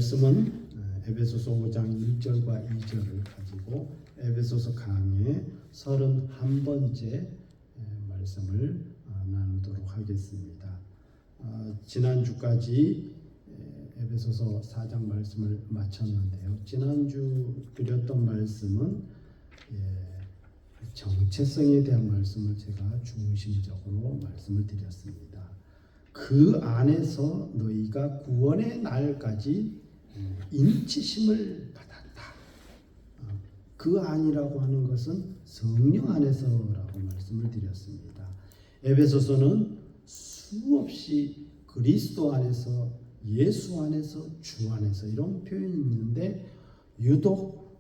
말씀은 에베소서 5장 1절과 2절을 가지고 에베소서 강의 31번째 말씀을 나누도록 하겠습니다. 지난주까지 에베소서 4장 말씀을 마쳤는데요. 지난주 드렸던 말씀은 정체성에 대한 말씀을 제가 중심적으로 말씀을 드렸습니다. 그 안에서 너희가 구원의 날까지 인치심을 받았다. 그 안이라고 하는 것은 성령 안에서라고 말씀을 드렸습니다. 에베소서는 수없이 그리스도 안에서, 예수 안에서, 주 안에서 이런 표현이 있는데 유독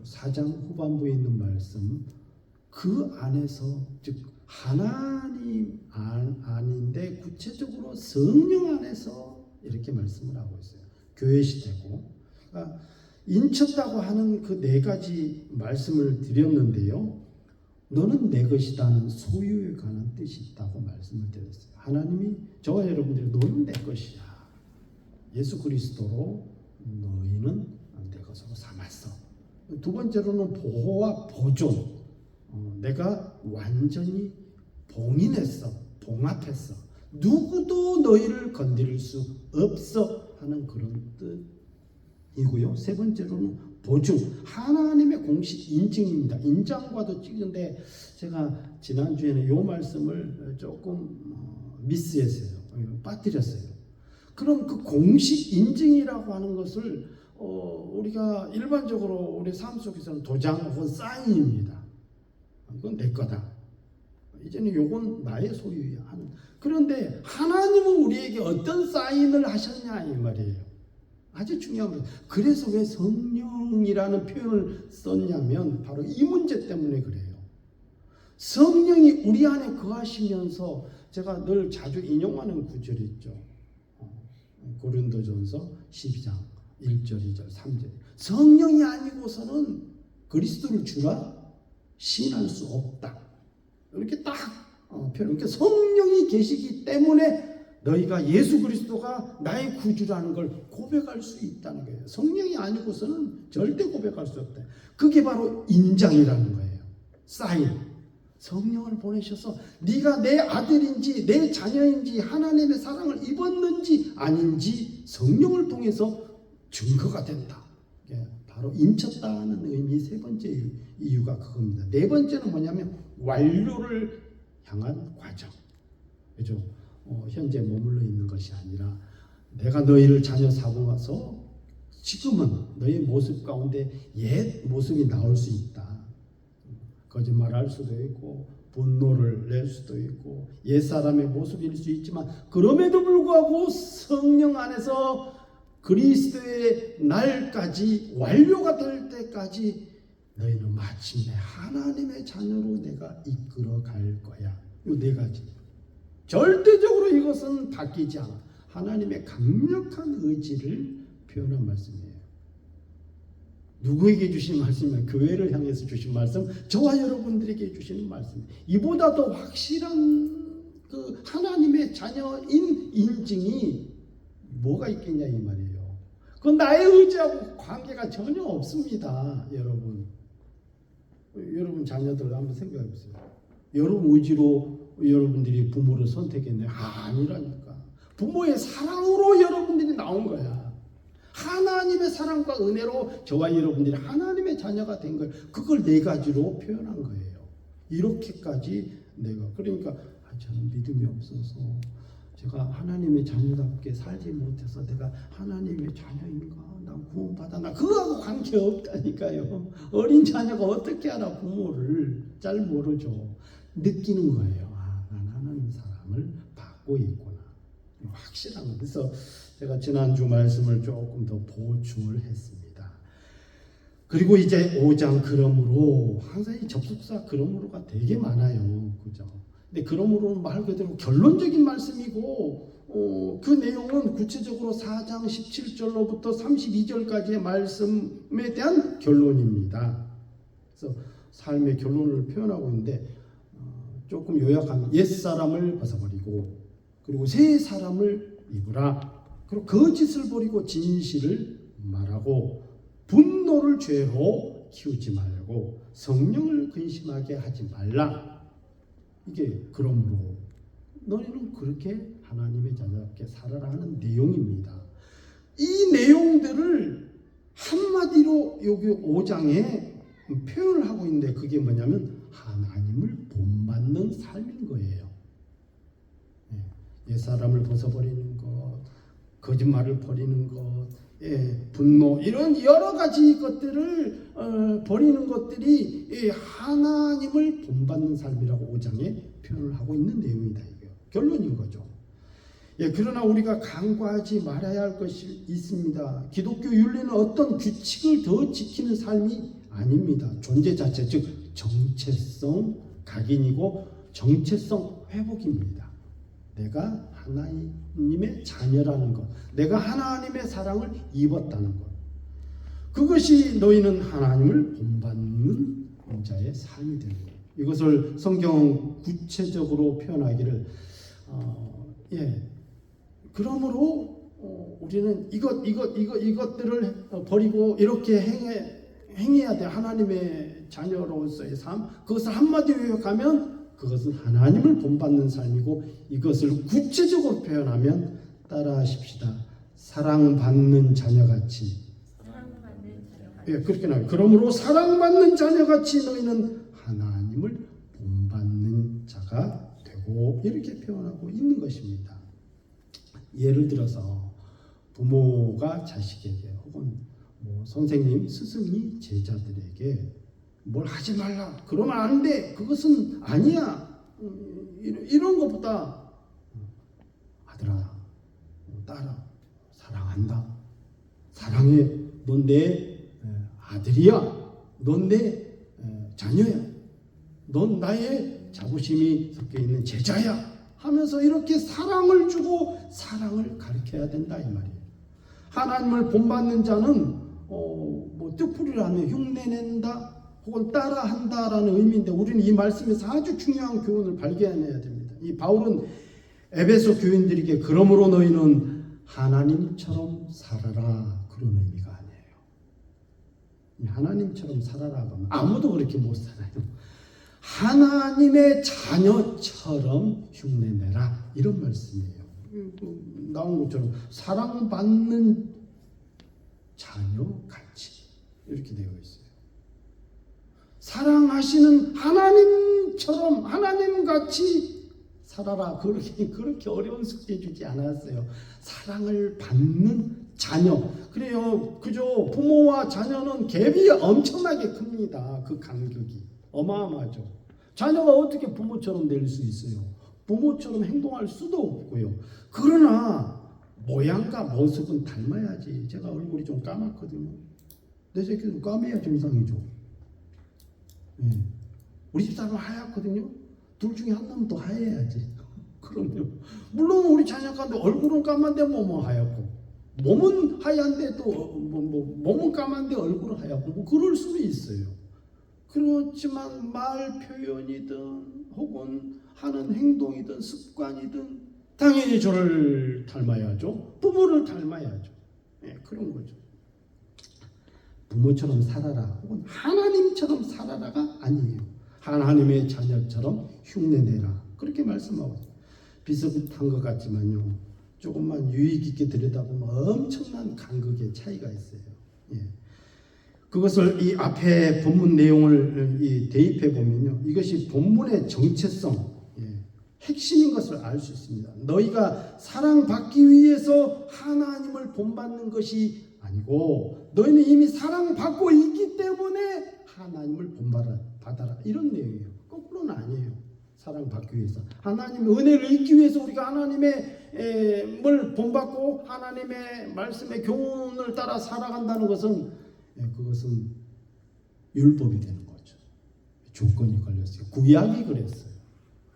4장 후반부에 있는 말씀, 그 안에서, 즉 하나님 안인데 구체적으로 성령 안에서 이렇게 말씀을 하고 있어요. 교회 시대고, 그러니까 인쳤다고 하는 그 네 가지 말씀을 드렸는데요. 너는 내 것이다는 소유에 관한 뜻이 있다고 말씀을 드렸어요. 하나님이 저와 여러분들이 너는 내 것이야. 예수 그리스도로 너희는 내 것으로 삼았어. 두 번째로는 보호와 보존. 내가 완전히 봉인했어. 봉합했어. 누구도 너희를 건드릴 수 없어 하는 그런 뜻이고요. 세 번째로는 보증, 하나님의 공식 인증입니다. 인장과도 찍은데 제가 지난주에는 이 말씀을 조금 미스했어요. 빠뜨렸어요. 그럼 그 공식 인증이라고 하는 것을 우리가 일반적으로 우리 삶 속에서는 도장 혹은 사인입니다. 이건 내 거다. 이제는 요건 나의 소유야. 그런데 하나님은 우리에게 어떤 사인을 하셨냐 이 말이에요. 아주 중요한 거. 그래서 왜 성령이라는 표현을 썼냐면 바로 이 문제 때문에 그래요. 성령이 우리 안에 거하시면서 제가 늘 자주 인용하는 구절이 있죠. 고린도전서 12장 1절, 2절, 3절. 성령이 아니고서는 그리스도를 주라 시인할 수 없다. 이렇게 딱 표현. 그러니까 성령이 계시기 때문에 너희가 예수 그리스도가 나의 구주라는 걸 고백할 수 있다는 거예요. 성령이 아니고서는 절대 고백할 수 없다. 그게 바로 인장이라는 거예요. 사인. 성령을 보내셔서 네가 내 아들인지 내 자녀인지 하나님의 사랑을 입었는지 아닌지 성령을 통해서 증거가 된다. 바로 인쳤다는 의미 세 번째 이유가 그겁니다. 네 번째는 뭐냐면 완료를 향한 과정. 그죠? 현재 머물러 있는 것이 아니라 내가 너희를 자녀 삼아서 지금은 너희 모습 가운데 옛 모습이 나올 수 있다. 거짓말할 수도 있고 분노를 낼 수도 있고 옛사람의 모습일 수 있지만 그럼에도 불구하고 성령 안에서 그리스도의 날까지 완료가 될 때까지 너희는 마침내 하나님의 자녀로 내가 이끌어 갈 거야. 이 네 가지. 절대적으로 이것은 바뀌지 않아. 하나님의 강력한 의지를 표현한 말씀이에요. 누구에게 주신 말씀이면 교회를 향해서 주신 말씀, 저와 여러분들에게 주시는 말씀. 이보다 더 확실한 그 하나님의 자녀인 인증이 뭐가 있겠냐 이 말이에요. 그건 나의 의지하고 관계가 전혀 없습니다. 여러분 자녀들 한번 생각해 보세요. 여러분 의지로 여러분들이 부모를 선택했네요. 아니라니까. 부모의 사랑으로 여러분들이 나온 거야. 하나님의 사랑과 은혜로 저와 여러분들이 하나님의 자녀가 된 거예요. 그걸 네 가지로 표현한 거예요. 이렇게까지 내가 그러니까 저는 믿음이 없어서 제가 하나님의 자녀답게 살지 못해서 내가 하나님의 자녀인가? 난 구원받았나? 그거하고 관계없다니까요. 어린 자녀가 어떻게 알아 부모를. 잘 모르죠. 느끼는 거예요. 난 하나님 사랑을 받고 있구나. 확실한 거. 그래서 제가 지난주 말씀을 조금 더 보충을 했습니다. 그리고 이제 5장 그러므로 항상 이 접속사 그러므로가 되게 많아요. 그죠? 근데 그러므로는 말 그대로 결론적인 말씀이고 그 내용은 구체적으로 4장 17절로부터 32절까지의 말씀에 대한 결론입니다. 그래서 삶의 결론을 표현하고 있는데 조금 요약하면 옛사람을 벗어버리고 그리고 새 사람을 입으라. 그리고 거짓을 버리고 진실을 말하고 분노를 죄로 키우지 말고 성령을 근심하게 하지 말라. 이게 그러므로 너희는 그렇게 하나님의 자녀답게 살아라 하는 내용입니다. 이 내용들을 한마디로 여기 5장에 표현을 하고 있는데 그게 뭐냐면 하나님을 본받는 삶인 거예요. 옛사람을 벗어버리는 것, 거짓말을 버리는 것, 분노 이런 여러 가지 것들을 버리는 것들이 하나님을 본받는 삶이라고 5장에 표현을 하고 있는 내용이다. 이게 결론인 거죠. 그러나 우리가 간과하지 말아야 할 것이 있습니다. 기독교 윤리는 어떤 규칙을 더 지키는 삶이 아닙니다. 존재 자체 즉 정체성 각인이고 정체성 회복입니다. 내가 하나님의 자녀라는 것, 내가 하나님의 사랑을 입었다는 것, 그것이 너희는 하나님을 본받는 자의 삶이 되는 거예요. 이것을 성경은 구체적으로 표현하기를 그러므로 우리는 이것들을 버리고 이렇게 행해야 돼. 하나님의 자녀로서의 삶, 그것을 한마디로 요약하면 그것은 하나님을 본받는 삶이고, 이것을 구체적으로 표현하면 따라하십시다. 사랑받는 자녀같이. 그렇게 나와요. 그러므로 사랑받는 자녀같이 너희는 하나님을 본받는 자가 되고, 이렇게 표현하고 있는 것입니다. 예를 들어서 부모가 자식에게 혹은 선생님, 스승이 제자들에게 뭘 하지 말라, 그러면 안 돼, 그것은 아니야, 이런 것보다 아들아, 딸아, 사랑한다, 사랑해, 넌 내 아들이야, 넌 내 자녀야, 넌 나의 자부심이 섞여있는 제자야 하면서 이렇게 사랑을 주고 사랑을 가르쳐야 된다 이 말이에요. 하나님을 본받는 자는 뜻풀이를 하면 흉내낸다 혹은 따라한다라는 의미인데, 우리는 이 말씀에서 아주 중요한 교훈을 발견해야 됩니다. 이 바울은 에베소 교인들에게 그러므로 너희는 하나님처럼 살아라, 그런 의미가 아니에요. 하나님처럼 살아라 하면 아무도 그렇게 못 살아요. 하나님의 자녀처럼 흉내내라, 이런 말씀이에요. 나온 것처럼 사랑받는 자녀같이 이렇게 되어 있어요. 사랑하시는 하나님처럼 하나님같이 살아라, 그렇게 어려운 숙제 주지 않았어요. 사랑을 받는 자녀. 그래요. 그죠. 부모와 자녀는 갭이 엄청나게 큽니다. 그 간격이 어마어마하죠. 자녀가 어떻게 부모처럼 될 수 있어요? 부모처럼 행동할 수도 없고요. 그러나 모양과 모습은 닮아야지. 제가 얼굴이 좀 까맣거든요. 내 새끼도 까매야 정상이죠. 우리 집사람은 하얗거든요. 둘 중에 한 놈은 더 하얘야지. 그럼요. 물론 우리 자녀가인데 얼굴은 까만데 몸은 하얗고, 몸은 하얀데 또 몸은 까만데 얼굴은 하얗고, 그럴 수는 있어요. 그렇지만 말 표현이든 혹은 하는 행동이든 습관이든 당연히 저를 닮아야죠. 부모를 닮아야죠. 그런 거죠. 부모처럼 살아라 혹은 하나님처럼 살아라가 아니에요. 하나님의 자녀처럼 흉내내라, 그렇게 말씀하고 있어요. 비슷한 것 같지만요, 조금만 유익 있게 들여다보면 엄청난 간극의 차이가 있어요. 그것을 이 앞에 본문 내용을 대입해 보면요, 이것이 본문의 정체성, 핵심인 것을 알 수 있습니다. 너희가 사랑받기 위해서 하나님을 본받는 것이 아니고 너희는 이미 사랑받고 있기 때문에 하나님을 본받아라, 이런 내용이에요. 거꾸로는 아니에요. 사랑받기 위해서, 하나님의 은혜를 잊기 위해서 우리가 하나님의 뭘 본받고 하나님의 말씀의 교훈을 따라 살아간다는 것은, 그것은 율법이 되는 거죠. 조건이 걸렸어요. 구약이 그랬어요.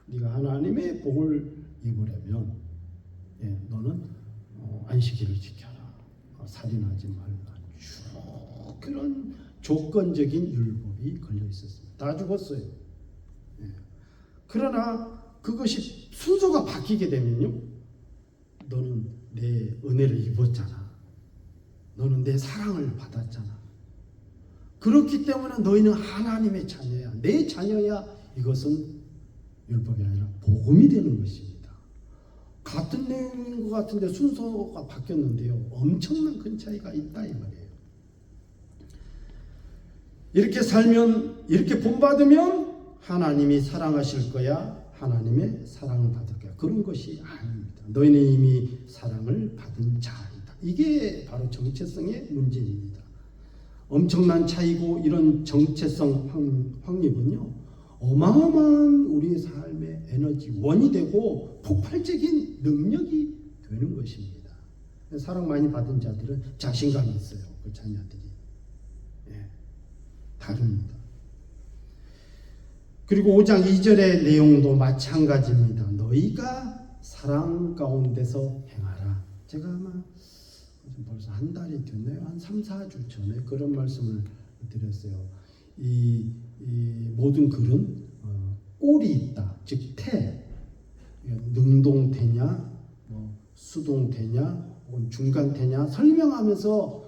네가 하나님의 복을 입으려면 너는 안식일을 지켜라, 살인하지 말라, 쭉 그런 조건적인 율법이 걸려 있었습니다. 다 죽었어요. 그러나 그것이 순서가 바뀌게 되면요, 너는 내 은혜를 입었잖아. 너는 내 사랑을 받았잖아. 그렇기 때문에 너희는 하나님의 자녀야. 내 자녀야. 이것은 율법이 아니라 복음이 되는 것입니다. 같은 내용인 것 같은데 순서가 바뀌었는데요. 엄청난 큰 차이가 있다 이 말이에요. 이렇게 살면, 이렇게 본받으면 하나님이 사랑하실 거야. 하나님의 사랑을 받을 거야. 그런 것이 아닙니다. 너희는 이미 사랑을 받은 자이다. 이게 바로 정체성의 문제입니다. 엄청난 차이고, 이런 정체성 확립은요, 어마어마한 우리의 삶의 에너지원이 되고 폭발적인 능력이 되는 것입니다. 사랑 많이 받은 자들은 자신감이 있어요. 그 자녀들이. 다릅니다. 그리고 5장 2절의 내용도 마찬가지입니다. 너희가 사랑 가운데서 행하라. 제가 아마 벌써 한 달이 됐나요? 한 3, 4주 전에 그런 말씀을 드렸어요. 이 모든 글은 꼴이 있다. 즉 태, 능동태냐, 수동태냐, 중간태냐 설명하면서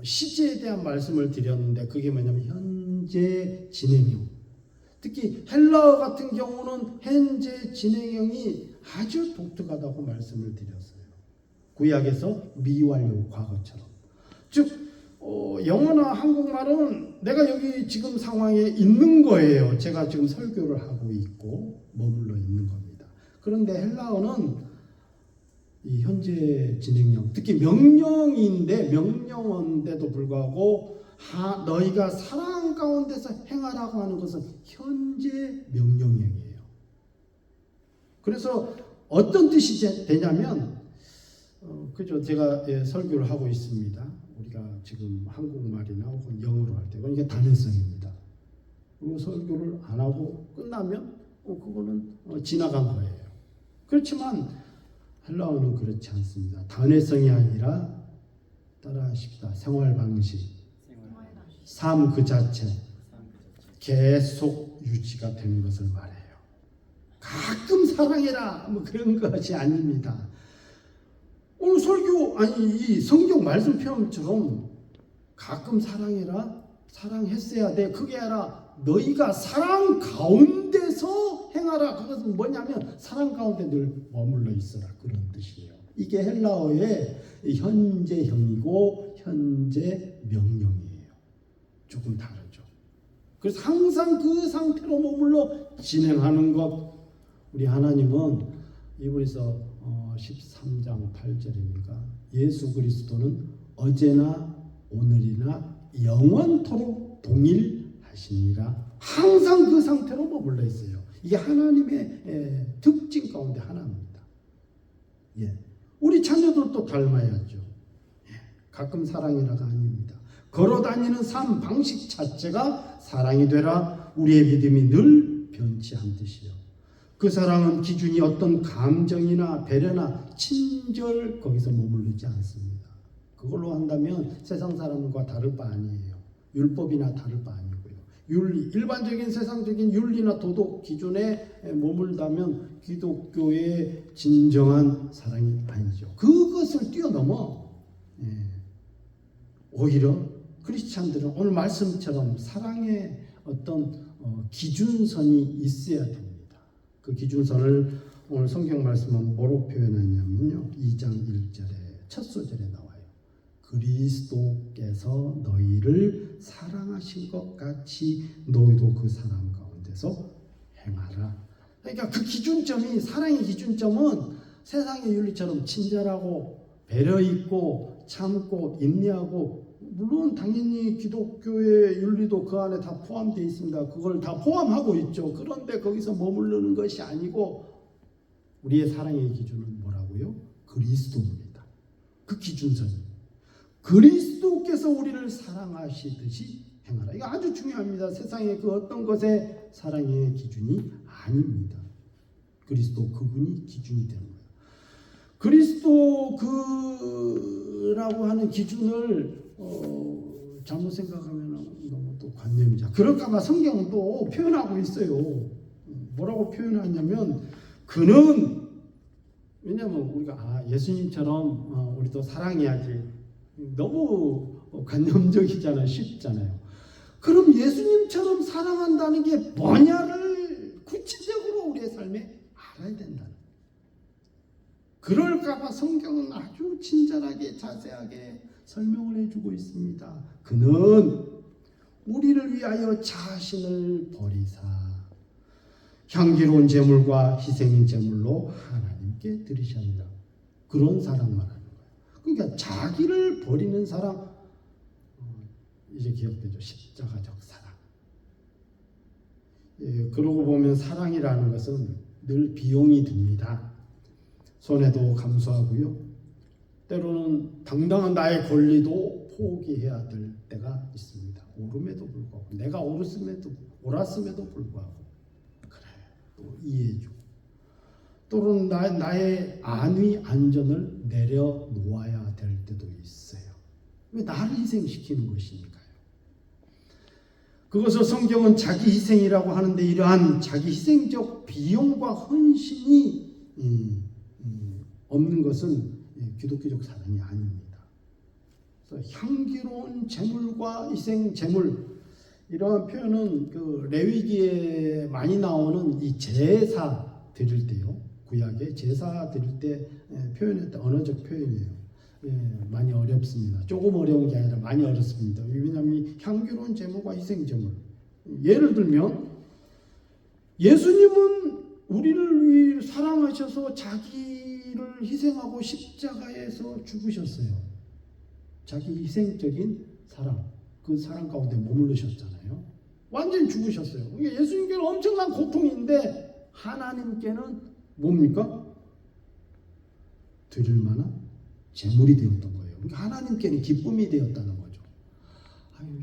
시제에 대한 말씀을 드렸는데, 그게 뭐냐면 현재 진행형. 특히 헬라어 같은 경우는 현재 진행형이 아주 독특하다고 말씀을 드렸어요. 구약에서 미완료 과거처럼. 즉 영어나 한국말은 내가 여기 지금 상황에 있는 거예요. 제가 지금 설교를 하고 있고 머물러 있는 겁니다. 그런데 헬라어는 이 현재 진행형, 특히 명령인데, 명령어인데도 불구하고 너희가 사랑 가운데서 행하라고 하는 것은 현재 명령형이에요. 그래서 어떤 뜻이 되냐면, 그죠? 제가 설교를 하고 있습니다. 우리가 지금 한국말이나 혹은 영어로 할 때, 이게 단회성입니다. 그리고 설교를 안 하고 끝나면 그거는 지나간 거예요. 그렇지만 헬라어는 그렇지 않습니다. 단회성이 아니라 따라하십시다. 생활 방식, 삶 그 자체, 계속 유지가 되는 것을 말해요. 가끔 사랑해라 그런 것이 아닙니다. 오늘 설교 이 성경 말씀 표현처럼 가끔 사랑해라, 사랑했어야 돼. 그게 아니라 너희가 사랑 가운데서 행하라. 그것은 뭐냐면 사랑 가운데 늘 머물러 있어라, 그런 뜻이에요. 이게 헬라어의 현재형이고 현재 명령이에요. 조금 다르죠. 그래서 항상 그 상태로 머물러 진행하는 것. 우리 하나님은 이분에서 13장 8절입니까? 예수 그리스도는 어제나 오늘이나 영원토록 동일하시니라. 항상 그 상태로 머물러 있어요. 이게 하나님의 특징 가운데 하나입니다. 우리 자녀들도 닮아야죠. 가끔 사랑이라가 아닙니다. 걸어다니는 삶 방식 자체가 사랑이 되라. 우리의 믿음이 늘 변치 않듯이요. 그 사랑은 기준이 어떤 감정이나 배려나 친절 거기서 머무르지 않습니다. 그걸로 한다면 세상 사람과 다를 바 아니에요. 율법이나 다를 바 아니고요. 윤리, 일반적인 세상적인 윤리나 도덕 기준에 머물다면 기독교의 진정한 사랑이 아니죠. 그것을 뛰어넘어 오히려 크리스찬들은 오늘 말씀처럼 사랑의 어떤 기준선이 있어야 됩니다. 그 기준선을 오늘 성경 말씀은 뭐로 표현하냐면요, 2장 1절에 첫 소절에 나와요. 그리스도께서 너희를 사랑하신 것 같이 너희도 그 사랑 가운데서 행하라. 그러니까 그 기준점이, 사랑의 기준점은 세상의 윤리처럼 친절하고 배려 있고 참고 인내하고, 물론 당연히 기독교의 윤리도 그 안에 다 포함되어 있습니다. 그걸 다 포함하고 있죠. 그런데 거기서 머무르는 것이 아니고 우리의 사랑의 기준은 뭐라고요? 그리스도입니다. 그 기준선이 그리스도께서 우리를 사랑하시듯이 행하라. 이거 아주 중요합니다. 세상의 그 어떤 것의 사랑의 기준이 아닙니다. 그리스도 그분이 기준이 되는 거예요. 그리스도 그라고 하는 기준을 잘못 생각하면 너무 또 관념이죠. 그럴까봐 성경은 또 표현하고 있어요. 뭐라고 표현하냐면 그는 왜냐하면 우리가 예수님처럼 우리도 사랑해야지 너무 관념적이잖아요. 쉽잖아요. 그럼 예수님처럼 사랑한다는 게 뭐냐를 구체적으로 우리의 삶에 알아야 된다는 거예요. 그럴까봐 성경은 아주 친절하게 자세하게 설명을 해주고 있습니다. 그는 우리를 위하여 자신을 버리사 향기로운 제물과 희생 제물로 하나님께 드리셨느니라. 그런 사랑 말하는 거예요. 그러니까 자기를 버리는 사랑, 이제 기억되죠. 십자가적 사랑. 그러고 보면 사랑이라는 것은 늘 비용이 듭니다. 손해도 감수하고요. 때로는 당당한 나의 권리도 포기해야 될 때가 있습니다. 옳음에도 불구하고, 내가 옳았음에도 불구하고, 그래, 또 이해해주고, 또는 나의 안위 안전을 내려놓아야 될 때도 있어요. 왜 나를 희생시키는 것이니까요. 그것을 성경은 자기 희생이라고 하는데, 이러한 자기 희생적 비용과 헌신이 없는 것은 기독교적 사랑이 아닙니다. 그래서 향기로운 제물과 희생 제물, 이러한 표현은 그 레위기에 많이 나오는 이 제사 드릴 때요, 구약에 제사 드릴 때 표현했던 언어적 표현이에요. 많이 어렵습니다. 조금 어려운 게 아니라 많이 어렵습니다. 왜냐하면 향기로운 제물과 희생 제물, 예를 들면 예수님은 우리를 위해 사랑하셔서 자기를 희생하고 십자가에서 죽으셨어요. 자기 희생적인 사랑, 그 사랑 가운데 머무르셨잖아요. 완전히 죽으셨어요. 예수님께는 엄청난 고통인데 하나님께는 뭡니까? 드릴 만한 제물이 되었던 거예요. 그러니까 하나님께는 기쁨이 되었다는 거죠.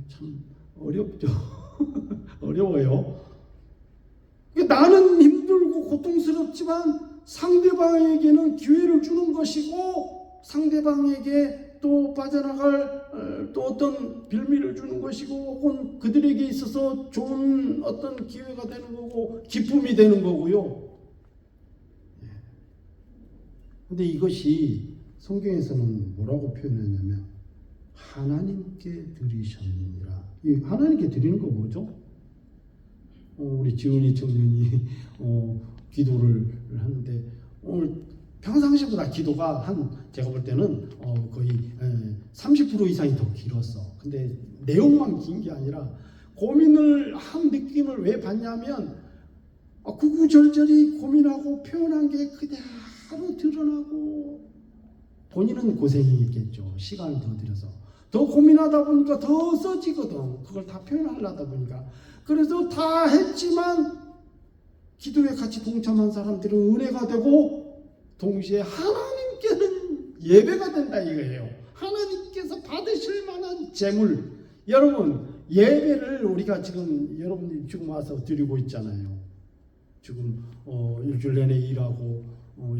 참 어렵죠. 어려워요. 나는 힘들고 고통스럽지만 상대방에게는 기회를 주는 것이고, 상대방에게 또 빠져나갈 또 어떤 빌미를 주는 것이고, 혹은 그들에게 있어서 좋은 어떤 기회가 되는 거고, 기쁨이 되는 거고요. 근데 이것이 성경에서는 뭐라고 표현했냐면 하나님께 드리셨느니라. 이 하나님께 드리는 거 뭐죠? 우리 지훈이 청년이 기도를 하는데 오늘 평상시보다 기도가 제가 볼 때는 거의 30% 이상이 더 길었어. 근데 내용만 긴 게 아니라 고민을 한 느낌을 왜 받냐면 구구절절히 고민하고 표현한 게 그대로 드러나고, 본인은 고생이 있겠죠. 시간을 더 들여서 더 고민하다 보니까 더 써지거든. 그걸 다 표현하려다 보니까. 그래서 다 했지만 기도에 같이 동참한 사람들은 은혜가 되고, 동시에 하나님께는 예배가 된다 이거예요. 하나님께서 받으실 만한 제물. 여러분, 예배를 우리가 지금 여러분들이 지금 와서 드리고 있잖아요. 지금 일주일 내내 일하고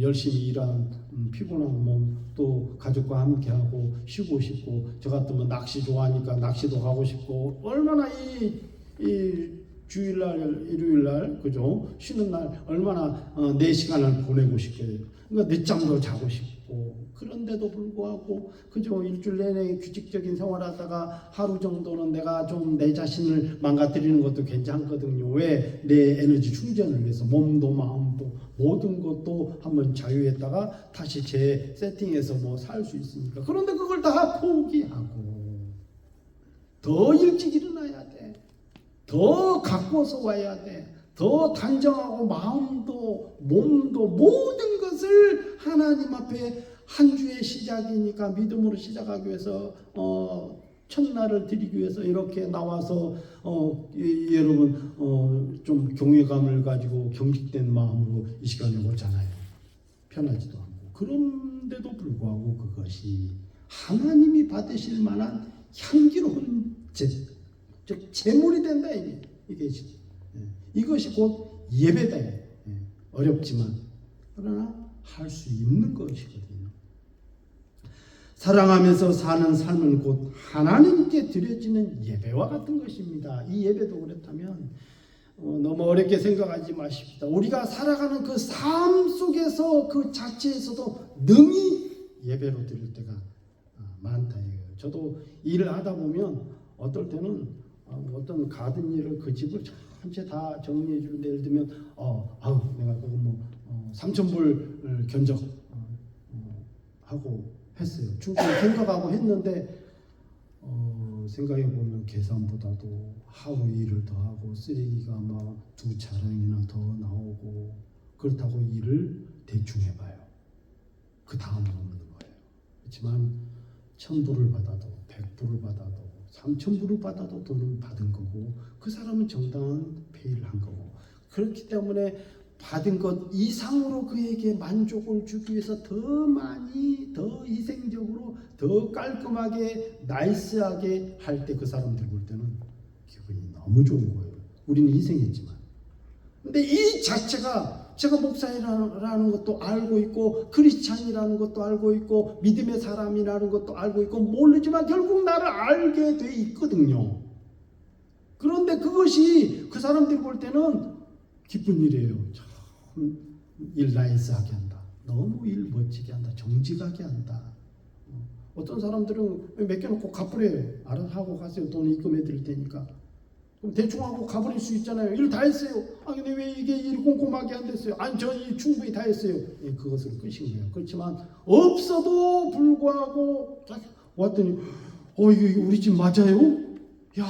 열심히 일한 피곤한 몸, 또 가족과 함께하고 쉬고 싶고, 저 같으면 낚시 좋아하니까 낚시도 가고 싶고, 얼마나 이 주일날 일요일날 그죠, 쉬는 날 얼마나 내 시간을 보내고 싶게, 그러니까 늦잠도 자고 싶고, 그런데도 불구하고 그죠, 일주일 내내 규칙적인 생활하다가 하루 정도는 내가 좀 내 자신을 망가뜨리는 것도 괜찮거든요. 왜? 내 에너지 충전을 위해서 몸도 마음도 모든 것도 한번 자유했다가 다시 재세팅해서 살 수 있으니까. 그런데 그걸 다 포기하고 더 일찍 일어나야 돼. 더 가꿔서 와야 돼. 더 단정하고 마음도 몸도 모든 것을 하나님 앞에, 한 주의 시작이니까 믿음으로 시작하기 위해서 첫날을 드리기 위해서 이렇게 나와서 여러분 좀 경외감을 가지고 경직된 마음으로 이 시간에 오잖아요. 편하지도 않고. 그런데도 불구하고 그것이 하나님이 받으실 만한 향기로운 즉 제물이 된다. 이것이 곧 예배다. 어렵지만 그러나 할 수 있는 것이거든요. 사랑하면서 사는 삶은 곧 하나님께 드려지는 예배와 같은 것입니다. 이 예배도 그렇다면 너무 어렵게 생각하지 마십시다. 우리가 살아가는 그 삶 속에서 그 자체에서도 능히 예배로 드릴 때가 많다 이거예요. 저도 일을 하다 보면 어떨 때는 어떤 가든 일을 그 집을 전체 다 정리해 주는데 예를 들면 내가 그거 뭐 3,000불을 견적 하고 했어요. 충분히 생각하고 했는데 생각해 보면 계산보다도 하루 일을 더 하고 쓰레기가 막 2차량이나 더 나오고 그렇다고 일을 대충 해봐요. 그 다음은 없는 거예요. 그렇지만 1,000불을 받아도 100불을 받아도 3,000불을 받아도 돈을 받은 거고 그 사람은 정당한 페이를 한 거고 그렇기 때문에 받은 것 이상으로 그에게 만족을 주기 위해서 더 많이 더 희생적으로 더 깔끔하게 나이스하게 할 때 그 사람들 볼 때는 기분이 너무 좋은 거예요. 우리는 희생했지만 근데 이 자체가 제가 목사라는 것도 알고 있고 크리스찬이라는 것도 알고 있고 믿음의 사람이라는 것도 알고 있고 모르지만 결국 나를 알게 돼 있거든요. 그런데 그것이 그 사람들이 볼 때는 기쁜 일이에요. 참 일 나이스하게 한다. 너무 일 멋지게 한다. 정직하게 한다. 어떤 사람들은 맡겨놓고 갚으래요. 알아서 하고 가세요. 돈 입금해 드릴 테니까. 그럼 대충 하고 가버릴 수 있잖아요. 일 다 했어요. 근데 왜 이게 일 꼼꼼하게 안 됐어요? 저 일 충분히 다 했어요. 그것을 끝인 거예요. 그렇지만 없어도 불구하고 왔더니 이게 우리 집 맞아요? 야,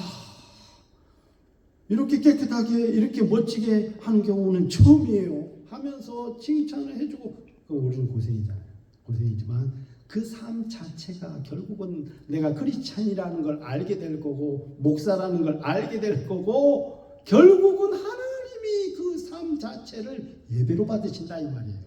이렇게 깨끗하게 이렇게 멋지게 하는 경우는 처음이에요. 하면서 칭찬을 해주고 우리는 고생이잖아요. 고생이지만 그 삶 자체가 결국은 내가 크리스찬이라는 걸 알게 될 거고 목사라는 걸 알게 될 거고 결국은 하나님이 그 삶 자체를 예배로 받으신다 이 말이에요.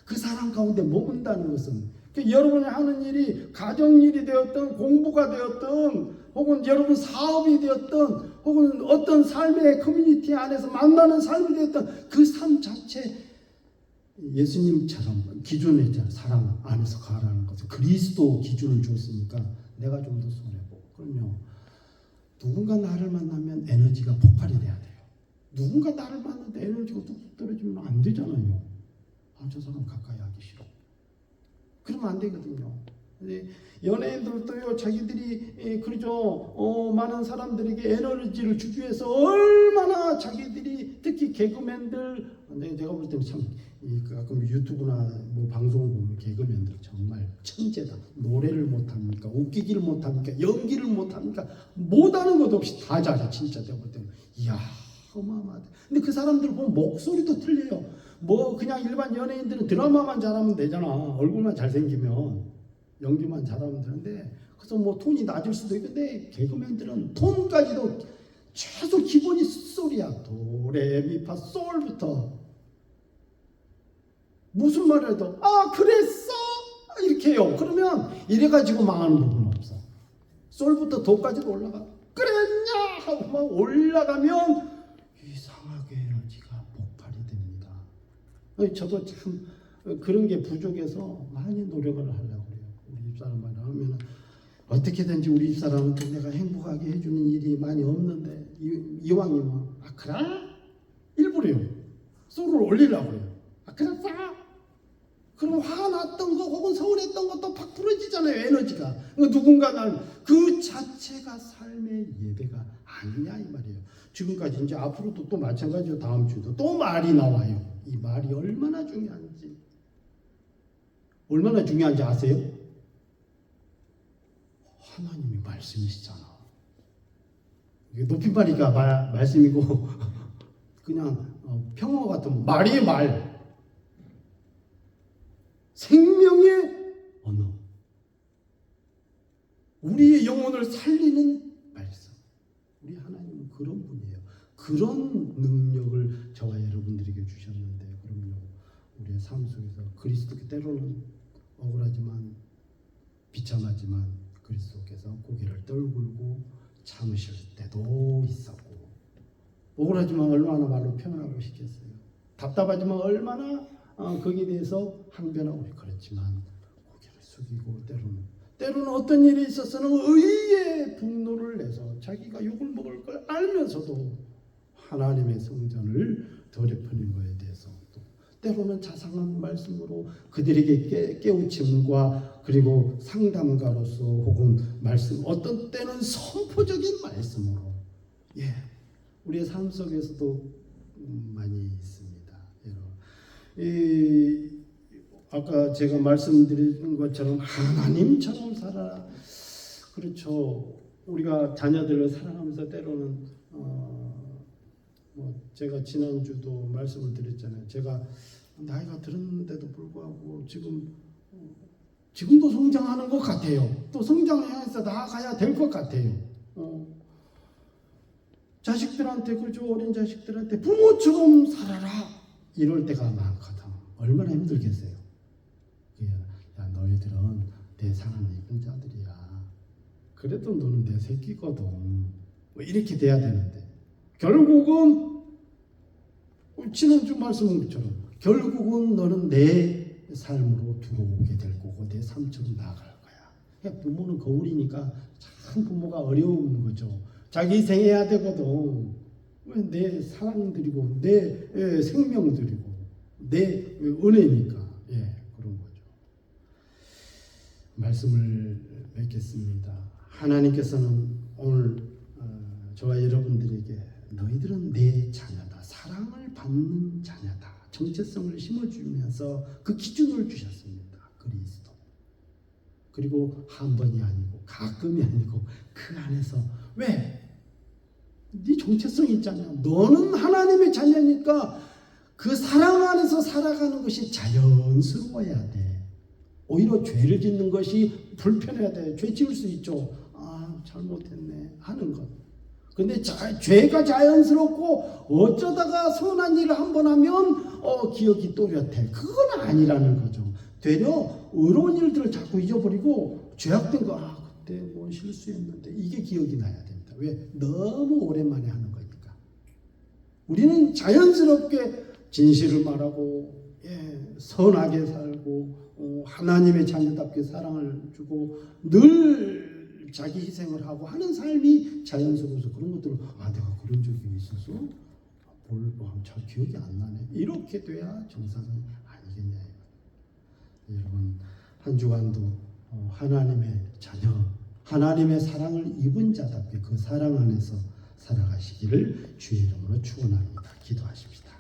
그 사람 가운데 머문다는 것은 여러분이 하는 일이 가정일이 되었든 공부가 되었든 혹은 여러분 사업이 되었든 혹은 어떤 삶의 커뮤니티 안에서 만나는 삶이 되었든 그 삶 자체 예수님처럼 기준을 했잖아요. 사랑 안에서 가라는 것을 그리스도 기준을 줬으니까 내가 좀 더 손해보고 그럼요. 누군가 나를 만나면 에너지가 폭발이 돼야 돼요. 누군가 나를 만나는데 에너지가 뚝뚝 떨어지면 안 되잖아요. 저 사람 가까이 하기 싫어. 그러면 안 되거든요. 연예인들도요, 자기들이 그러죠. 많은 사람들에게 에너지를 주기 위해서 얼마나 자기들이 특히 개그맨들, 제가 볼 때는 참 가끔 유튜브나 뭐 방송을 보면 개그맨들 정말 천재다. 노래를 못합니까? 웃기기를 못합니까? 연기를 못합니까? 못하는 것 없이 다 잘해. 진짜 내가 볼 때는 이야 어마어마하다. 근데 그 사람들 보면 목소리도 틀려요. 뭐 그냥 일반 연예인들은 드라마만 잘하면 되잖아. 얼굴만 잘생기면 연기만 잘하면 되는데 그래서 뭐 톤이 낮을 수도 있는데 개그맨들은 톤까지도 최소 기본이 소리야. 도레미파 솔부터 무슨 말을 해도 그랬어 이렇게 해요. 그러면 이래가지고 망하는 부분은 없어. 솔부터 도까지도 올라가. 그랬냐 하고 막 올라가면 이상하게 에너지가 폭발이 됩니다. 저도 참 그런 게 부족해서 많이 노력을 하려고 그래요. 우리 집사람만 하면 어떻게든지 우리 집사람한테 내가 행복하게 해주는 일이 많이 없는데 이왕이면 그래? 일부러요. 소를 올리려고 그래요. 그랬어? 그럼 화났던 거 혹은 서운했던 것도 팍 풀어지잖아요. 에너지가. 누군가 그 자체가 삶의 예배가 아니냐 이 말이에요. 지금까지 이제 앞으로도 또 마찬가지로 다음 주에도 또 말이 나와요. 이 말이 얼마나 중요한지. 얼마나 중요한지 아세요? 하나님이 말씀이시잖아. 이게 높임말이니까 말씀이고 그냥 평어 같은 말이에요. 말. 생명의 언어. 우리의 영혼을 살리는 말씀. 우리 하나님은 그런 분이에요. 그런 능력을 저와 여러분들에게 주셨는데 그럼요. 우리의 삶 속에서 그리스도께 때로는 억울하지만 비참하지만 그리스도께서 고개를 떨굴고 참으실 때도 있었고 억울하지만 얼마나 말로 표현하고 싶겠어요. 답답하지만 얼마나 거기에 대해서 항변하고 그렇지만 고개를 숙이고 때로는 때로는 어떤 일이 있어서는 의의 분노를 내서 자기가 욕을 먹을 걸 알면서도 하나님의 성전을 더럽히는 것에 대해서 또 때로는 자상한 말씀으로 그들에게 깨우침과 그리고 상담가로서 혹은 말씀, 어떤 때는 선포적인 말씀으로 우리의 삶 속에서도 많이 있습니다. 아까 제가 말씀드린 것처럼 하나님처럼 살아라. 그렇죠. 우리가 자녀들을 사랑하면서 때로는 제가 지난주도 말씀을 드렸잖아요. 제가 나이가 들었는데도 불구하고 지금도 성장하는 것 같아요. 또 성장을 향해서 나아가야 될 것 같아요. 자식들한테, 그저 어린 자식들한테 부모처럼 살아라 이럴 때가 많거든. 얼마나 힘들겠어요. 야, 너희들은 내 사랑 입은 자들이야. 그래도 너는 내 새끼거든. 이렇게 돼야 되는데 결국은 지난주 말씀처럼 결국은 너는 내 삶으로 들어오게 될 거고 내 삶처럼 나아갈 거야. 그러니까 부모는 거울이니까 참 부모가 어려운 거죠. 자기 희생해야 되거든. 내 사랑 드리고 내 생명 드리고 내 은혜니까 그런 거죠. 말씀을 맺겠습니다. 하나님께서는 오늘 저와 여러분들에게 너희들은 내 자녀다, 사랑을 받는 자녀다, 정체성을 심어주면서 그 기준을 주셨습니다. 그리스도. 그리고 한 번이 아니고 가끔이 아니고 그 안에서 왜? 네 정체성이 있잖아. 너는 하나님의 자녀니까 그 사랑 안에서 살아가는 것이 자연스러워야 돼. 오히려 죄를 짓는 것이 불편해야 돼. 죄 지을 수 있죠. 잘못했네 하는 것. 근데 죄가 자연스럽고 어쩌다가 선한 일을 한 번 하면 기억이 또렷해. 그건 아니라는 거죠. 되려 의로운 일들을 자꾸 잊어버리고 죄악된 거 그때 뭐 실수했는데 이게 기억이 나야 됩니다. 왜? 너무 오랜만에 하는 거니까. 우리는 자연스럽게 진실을 말하고 선하게 살고 하나님의 자녀답게 사랑을 주고 늘 자기 희생을 하고 하는 삶이 자연스러워서 그런 것들을 내가 그런 적이 있어서 잘 기억이 안 나네. 이렇게 돼야 정상이 아니겠냐. 여러분 한 주간도 하나님의 자녀, 하나님의 사랑을 입은 자답게 그 사랑 안에서 살아가시기를 주의 이름으로 축원합니다. 기도하십시다.